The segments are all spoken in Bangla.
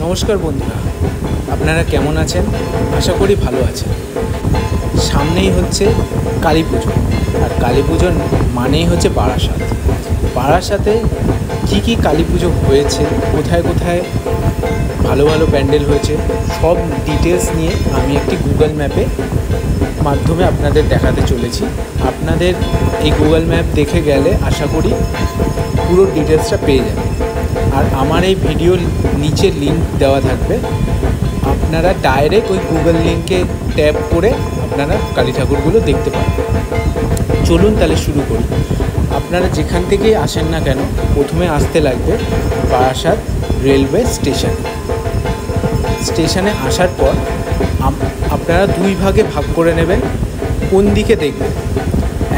নমস্কার বন্ধুরা, আপনারা কেমন আছেন? আশা করি ভালো আছেন। সামনেই হচ্ছে কালী পুজো, আর কালী পুজোর মানেই হচ্ছে বারাসাত। বারাসাতে কী কী কালী পুজো হয়েছে, কোথায় কোথায় ভালো ভালো প্যান্ডেল হয়েছে, সব ডিটেলস নিয়ে আমি একটি গুগল ম্যাপে মাধ্যমে আপনাদের দেখাতে চলেছি। আপনাদের এই গুগল ম্যাপ দেখে গেলে আশা করি পুরো ডিটেলসটা পেয়ে যাবেন। আর আমার এই ভিডিওর নিচে লিঙ্ক দেওয়া থাকবে, আপনারা ডাইরেক্ট ওই গুগল লিঙ্কে ট্যাপ করে আপনারা কালী ঠাকুরগুলো দেখতে পাবেন। চলুন তাহলে শুরু করি। আপনারা যেখান থেকেই আসেন না কেন, প্রথমে আসতে লাগবে বারাসাত রেলওয়ে স্টেশনে আসার পর আপনারা দুই ভাগে ভাগ করে নেবেন কোন দিকে দেখবেন।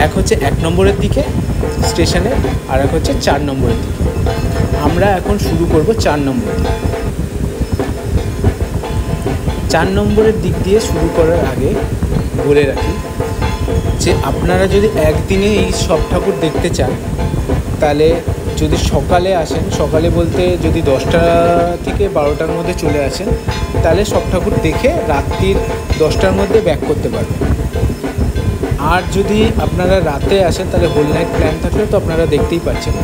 এক হচ্ছে 1 নম্বরের দিকে স্টেশনে, আর এক হচ্ছে 4 নম্বরের দিকে। আমরা এখন শুরু করব 4 নম্বর দিকে। 4 নম্বরের দিক দিয়ে শুরু করার আগে বলে রাখি যে আপনারা যদি একদিনে এই সব ঠাকুর দেখতে চান, তাহলে যদি সকালে আসেন, সকালে বলতে যদি 10টা থেকে 12টার মধ্যে চলে আসেন, তাহলে সব ঠাকুর দেখে রাত্রির 10টার মধ্যে ব্যাক করতে পারবেন। আর যদি আপনারা রাতে আসেন, তাহলে হোল নাইট প্ল্যান থাকলে তো আপনারা দেখতেই পাচ্ছেন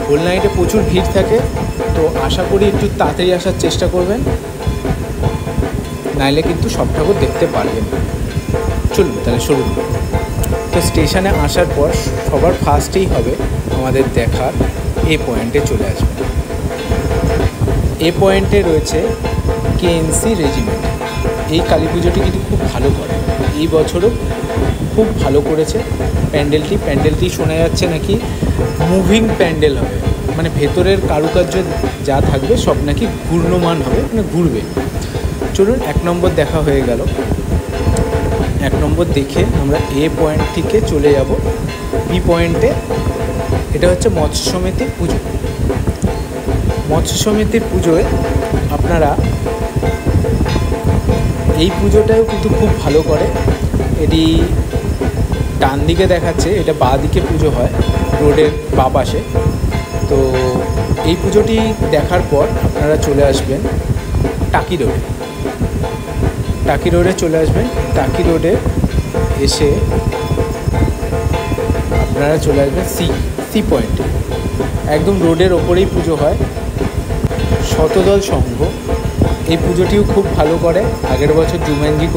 হোল নাইটে প্রচুর ভিড় থাকে। তো আশা করি একটু তাড়াতাড়ি আসার চেষ্টা করবেন, নাইলে কিন্তু সব ঠাকুর দেখতে পারবেন। চলুন তাহলে শুরু করুন। তো স্টেশনে আসার পর সবার ফার্স্টেই হবে আমাদের দেখার এ পয়েন্টে চলে আসবে। এ পয়েন্টে রয়েছে কেএনসি রেজিমেন্ট। এই কালী পুজোটি কিন্তু খুব ভালো করে, এই বছরও খুব ভালো করেছে প্যান্ডেলটি শোনা যাচ্ছে নাকি মুভিং প্যান্ডেল হবে, মানে ভেতরের কারুকার্য যা থাকবে সব নাকি ঘূর্ণমান হবে, মানে ঘুরবে। চলুন 1 নম্বর দেখা হয়ে গেল। 1 নম্বর দেখে আমরা এ পয়েন্ট থেকে চলে যাব বি পয়েন্টে। এটা হচ্ছে মৎস্য সমিতির পুজো। মৎস্য সমিতির পুজোয় আপনারা এই পুজোটাও কিন্তু খুব ভালো করে। এটি ডান দিকে দেখাচ্ছে, এটা বাঁ দিকে পুজো হয় রোডের বাঁ পাশে। তো এই পুজোটি দেখার পর আপনারা চলে আসবেন টাকি রোডে চলে আসবেন। টাকি রোডে এসে আপনারা চলে আসবেন সি পয়েন্টে। একদম রোডের ওপরেই পুজো হয়, শতদল সংঘ। এই পুজোটিও খুব ভালো করে, আগের বছর জুম্যানজি